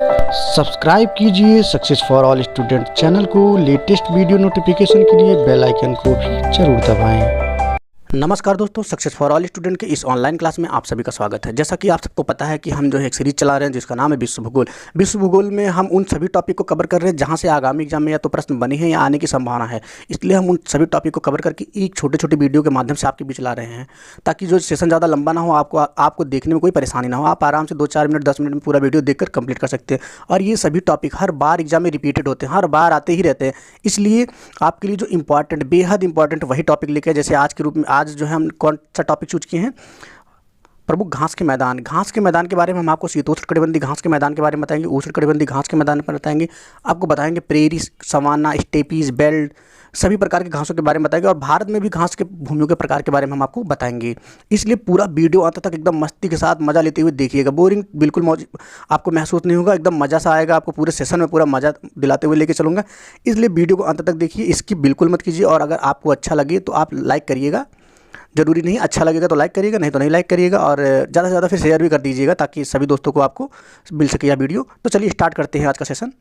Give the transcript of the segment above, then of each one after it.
Subscribe कीजिए success for all student channel को। Latest video notification के लिए बेल आइकन को भी जरूर दबाएं। नमस्कार दोस्तों, सक्सेस फॉर ऑल स्टूडेंट के इस ऑनलाइन क्लास में आप सभी का स्वागत है। जैसा कि आप सबको पता है कि हम जो है एक सीरीज चला रहे हैं जिसका नाम है विश्व भूगोल। विश्व भूगोल में हम उन सभी टॉपिक को कवर कर रहे हैं जहां से आगामी एग्जाम में या तो प्रश्न बने हैं या आने की संभावना है। इसलिए हम उन सभी टॉपिक को कवर करके एक छोटे छोटे वीडियो के माध्यम से आपके बीच ला रहे हैं, ताकि जो सेशन ज़्यादा लंबा ना हो, आपको देखने में कोई परेशानी ना हो। आप आराम से 2-4 मिनट 10 मिनट में पूरा वीडियो देखकर कंप्लीट कर सकते हैं। और ये सभी टॉपिक हर बार एग्जाम में रिपीटेड होते हैं, हर बार आते ही रहते हैं। इसलिए आपके लिए जो इंपॉर्टेंट, बेहद इंपॉर्टेंट वही टॉपिक लेके, जैसे आज के रूप में आज जो है हम कौन सा टॉपिक चूज किए हैं, प्रमुख घास के मैदान। घास के मैदान के बारे में हम आपको शीतोष्णकटिबंधीय घास के मैदान के बारे में बताएंगे, उष्णकटिबंधीय घास के मैदान पर बताएंगे, आपको बताएंगे प्रेरी, सवाना, स्टेपीज, बेल्ट, सभी प्रकार के घासों के बारे में बताएंगे। और भारत में भी घास के भूमियों के प्रकार के बारे में हम आपको बताएंगे। इसलिए पूरा वीडियो अंत तक एकदम मस्ती के साथ मजा लेते हुए देखिएगा। बोरिंग बिल्कुल आपको महसूस नहीं होगा, एकदम मज़ा सा आएगा। आपको पूरे सेशन में पूरा मज़ा दिलाते हुए लेके चलूँगा। इसलिए वीडियो को अंत तक देखिए, इसकी बिल्कुल मत कीजिए। और अगर आपको अच्छा लगे तो आप लाइक करिएगा, ज़रूरी नहीं, अच्छा लगेगा तो लाइक करिएगा, नहीं तो नहीं लाइक करिएगा। और ज़्यादा से ज़्यादा फिर शेयर भी कर दीजिएगा ताकि सभी दोस्तों को आपको मिल सके यह वीडियो। तो चलिए स्टार्ट करते हैं आज का सेशन।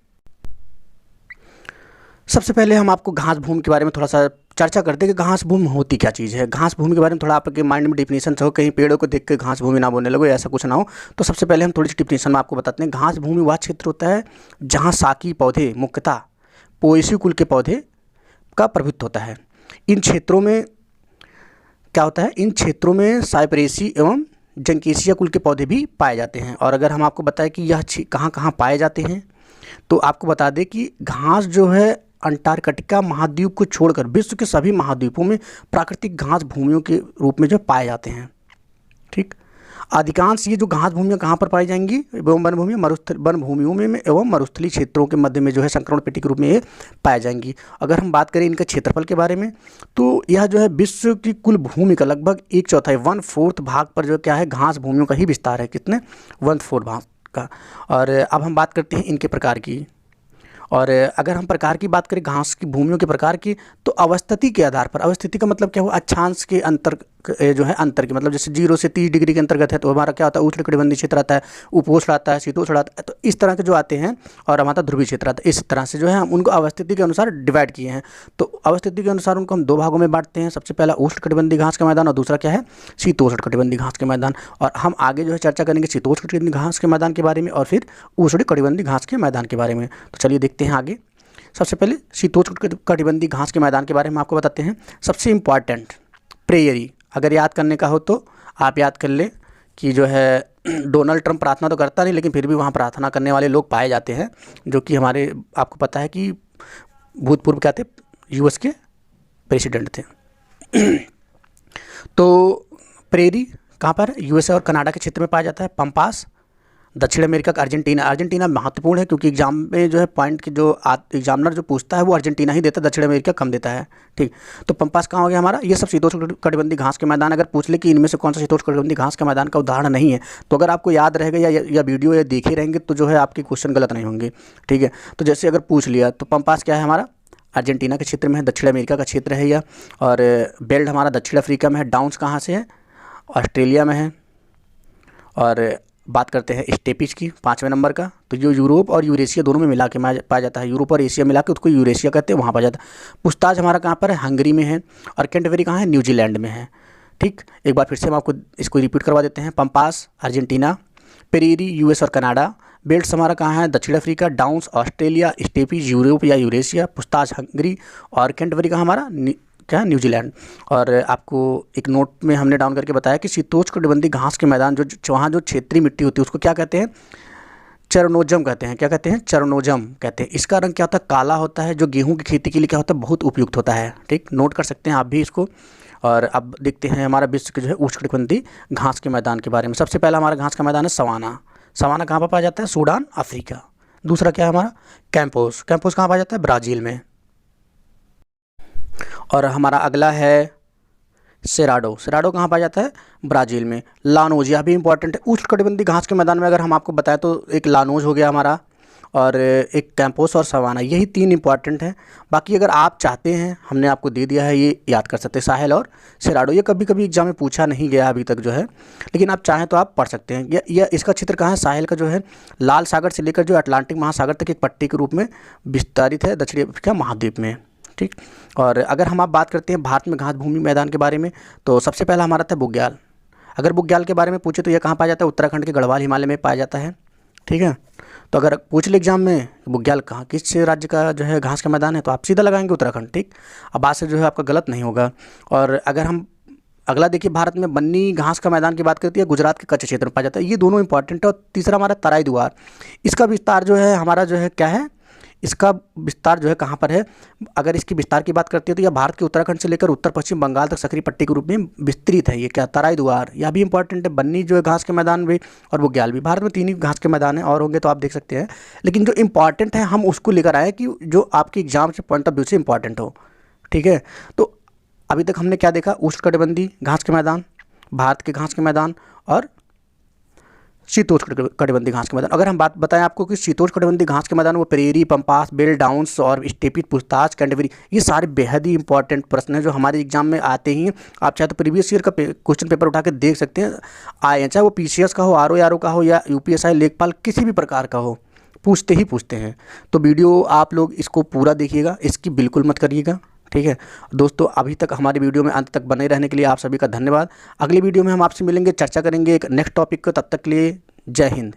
सबसे पहले हम आपको घास भूमि के बारे में थोड़ा सा चर्चा करते हैं कि घास भूमि होती क्या चीज़ है। घास भूमि के बारे में थोड़ा आपके माइंड में डिफिनेशन हो, कहीं पेड़ों को देख के घास भूमि ना बोलने लगो, ऐसा कुछ ना हो। तो सबसे पहले हम थोड़ी सी डिफिनेशन में आपको बताते हैं। घास भूमि वह क्षेत्र होता है जहाँ शाकी पौधे, मुख्यतः पोएसी कुल के पौधे का प्रभुत्व होता है। इन क्षेत्रों में क्या होता है, इन क्षेत्रों में साइप्रेसी एवं जंकेसिया कुल के पौधे भी पाए जाते हैं। और अगर हम आपको बताएं कि यह कहाँ कहाँ पाए जाते हैं, तो आपको बता दें कि घास जो है अंटार्कटिका महाद्वीप को छोड़कर विश्व के सभी महाद्वीपों में प्राकृतिक घास भूमियों के रूप में जो पाए जाते हैं। ठीक, अधिकांश ये जो घास भूमियाँ कहाँ पर पाई जाएंगी, एवं वन भूमि वन भूमियों में एवं मरुस्थलीय क्षेत्रों के मध्य में जो है संक्रमण पेटी के रूप में ये पाई जाएंगी। अगर हम बात करें इनके क्षेत्रफल के बारे में, तो यह जो है विश्व की कुल भूमि का लगभग 1/4 1/4 भाग पर जो क्या है घास भूमियों का ही विस्तार है। कितने? 1/4 भाग का। और अब हम बात करते हैं इनके प्रकार की। और अगर हम प्रकार की बात करें घास की भूमियों के प्रकार की, तो अवस्थिति के आधार पर, अवस्थिति का मतलब क्या हुआ, अक्षांश के अंतर जो है अंतर की, मतलब जैसे 0 से 30 डिग्री के अंतर्गत है तो हमारा क्या होता है, उष्णकटिबंधीय क्षेत्र आता है, उपोष्ण आता है, शीतोष्ण आता है। तो इस तरह के जो आते हैं, और हमारा ध्रुवीय क्षेत्र आता है। इस तरह से जो है हम उनको अवस्थिति के अनुसार डिवाइड किए हैं। तो अवस्थिति के अनुसार उनको हम 2 भागों में बांटते हैं। सबसे पहला उष्णकटिबंधीय घास का मैदान और दूसरा क्या है, शीतोष्णकटिबंधीय घास के मैदान। और हम आगे जो है चर्चा करेंगे शीतोष्णकटिबंधीय घास के मैदान के बारे में और फिर उष्णकटिबंधीय घास के मैदान के बारे में। तो चलिए देखते हैं आगे। सबसे पहले शीतोष्णकटिबंधीय घास के मैदान के बारे में आपको बताते हैं। सबसे इम्पॉर्टेंट प्रेयरी, अगर याद करने का हो तो आप याद कर ले कि जो है डोनाल्ड ट्रंप प्रार्थना तो करता नहीं, लेकिन फिर भी वहाँ प्रार्थना करने वाले लोग पाए जाते हैं, जो कि हमारे, आपको पता है कि भूतपूर्व क्या थे, यूएस के प्रेसिडेंट थे। तो प्रेरी कहाँ पर, यूएसए और कनाडा के क्षेत्र में पाया जाता है। पंपास, दक्षिण अमेरिका का अर्जेंटीना। अर्जेंटीना महत्वपूर्ण है क्योंकि एग्जाम में जो है पॉइंट की जो एग्जामिनर जो पूछता है वो अर्जेंटीना ही देता है, दक्षिण अमेरिका कम देता है। ठीक, तो पंपास कहाँ हो गया हमारा, ये सब शीतोष्णकटिबंधीय घास के मैदान। अगर पूछ ले कि इनमें से कौन सा शीतोष्णकटिबंधीय घास के मैदान का उदाहरण नहीं है, तो अगर आपको याद रहेगा या वीडियो या देखे रहेंगे तो जो है आपके क्वेश्चन गलत नहीं होंगे। ठीक है, तो जैसे अगर पूछ लिया तो पंपास क्या है हमारा, अर्जेंटीना के क्षेत्र में है, दक्षिण अमेरिका का क्षेत्र है यह। और बेल्ट हमारा दक्षिण अफ्रीका में है। डाउन्स कहाँ से है, ऑस्ट्रेलिया में है। और बात करते हैं स्टेपीज की, 5वें नंबर का, तो जो यूरोप और यूरेशिया दोनों में मिला के पाया जाता है। यूरोप और एशिया मिला के उसको यूरेशिया कहते हैं, वहाँ पाया जाता है। पुछताछ हमारा कहाँ पर है, हंगरी में है। और कैंटरबरी कहाँ है, न्यूजीलैंड में है। ठीक, एक बार फिर से हम आपको इसको रिपीट करवा देते हैं। पंपास अर्जेंटीना, पेरेरी यूएस और कनाडा, बेल्ट्स हमारा कहाँ है, दक्षिण Africa, downs Australia, steppes Europe या यूरेशिया, पुछताछ हंगरी, और कैंटरबरी का हमारा क्या, न्यूजीलैंड। और आपको एक नोट में हमने डाउन करके बताया कि शीतोष्णकटिबंधीय घास के मैदान जो वहाँ जो क्षेत्रीय मिट्टी होती है उसको क्या कहते हैं, चरणोजम कहते हैं। क्या कहते हैं, चरणोजम कहते हैं। इसका रंग क्या होता है, काला होता है, जो गेहूं की खेती के लिए क्या होता है, बहुत उपयुक्त होता है। ठीक, नोट कर सकते हैं आप भी इसको। और अब देखते हैं हमारा विश्व के जो है उष्णकटिबंधीय घास के मैदान के बारे में। सबसे पहला हमारा घास का मैदान है सवाना। सवाना कहाँ पर पाया जाता है, सूडान, अफ्रीका। दूसरा क्या है हमारा, कैंपोस। कैंपोस कहाँ पाया जाता है, ब्राज़ील में। और हमारा अगला है सेराडो। सेराडो कहाँ पाया जाता है, ब्राज़ील में। लानोज, यह भी इंपॉर्टेंट है। उष्णकटिबंधीय घास के मैदान में अगर हम आपको बताएं तो एक लानोज हो गया हमारा, और एक कैंपोस और सवाना, यही 3 इंपॉर्टेंट हैं। बाकी अगर आप चाहते हैं, हमने आपको दे दिया है, ये याद कर सकते हैं, साहेल और सिराडो। ये कभी कभी एग्जाम में पूछा नहीं गया अभी तक जो है, लेकिन आप चाहें तो आप पढ़ सकते हैं। यह इसका क्षेत्र कहाँ है? साहेल का जो है लाल सागर से लेकर जो अटलांटिक महासागर तक एक पट्टी के रूप में विस्तारित है दक्षिणी अफ्रीका महाद्वीप में। ठीक। और अगर हम आप बात करते हैं भारत में घास भूमि मैदान के बारे में, तो सबसे पहला हमारा था बुग्याल। अगर बुग्याल के बारे में पूछे तो यह कहाँ पाया जाता है? उत्तराखंड के गढ़वाल हिमालय में पाया जाता है। ठीक है। तो अगर पूछ ले एग्जाम में बुग्याल कहाँ किस राज्य का जो है घास का मैदान है, तो आप सीधा लगाएंगे उत्तराखंड। ठीक। अब बात से जो है आपका गलत नहीं होगा। और अगर हम अगला देखिए, भारत में बन्नी घास का मैदान की बात करती है, गुजरात के कच्छ क्षेत्र में पाया जाता है। ये दोनों इंपॉर्टेंट है। और तीसरा हमारा तराई दुआर, इसका विस्तार जो है हमारा जो है क्या है, इसका विस्तार जो है कहाँ पर है? अगर इसकी विस्तार की बात करते हैं तो यह भारत के उत्तराखंड से लेकर उत्तर पश्चिम बंगाल तक सक्रिय पट्टी के रूप में विस्तृत है। ये क्या? तराई दुआर। यह भी इंपॉर्टेंट है। बन्नी जो है घास के मैदान भी और बुग्याल भी। भारत में 3 ही घास के मैदान हैं, और होंगे तो आप देख सकते हैं, लेकिन जो इंपॉर्टेंट है हम उसको लेकर आए कि जो आपके एग्जाम से पॉइंट ऑफ व्यू से इंपॉर्टेंट हो। ठीक है। तो अभी तक हमने क्या देखा? उष्णकटिबंधीय घास के मैदान, भारत के घास के मैदान और शीतोष्ण कटिबंधीय घास के मैदान। अगर हम बात बताएं आपको कि शीतोष्ण कटिबंधीय घास के मैदान, वो प्रेरी, पंपास, बेल डाउन्स और स्टेपी, पूछताछ, कैंटरबरी, ये सारे बेहद ही इंपॉर्टेंट प्रश्न हैं जो हमारे एग्जाम में आते ही हैं। आप चाहे तो प्रीवियस ईयर का क्वेश्चन पेपर उठा के देख सकते हैं, आए हैं, चाहे वो पीसीएस का हो, आरओ का हो, या यूपीएसआई, लेखपाल, किसी भी प्रकार का हो, पूछते ही पूछते हैं। तो वीडियो आप लोग इसको पूरा देखिएगा, इसकी बिल्कुल मत करिएगा। ठीक है दोस्तों, अभी तक हमारी वीडियो में अंत तक बने रहने के लिए आप सभी का धन्यवाद। अगली वीडियो में हम आपसे मिलेंगे, चर्चा करेंगे एक नेक्स्ट टॉपिक को। तब तक के लिए जय हिंद।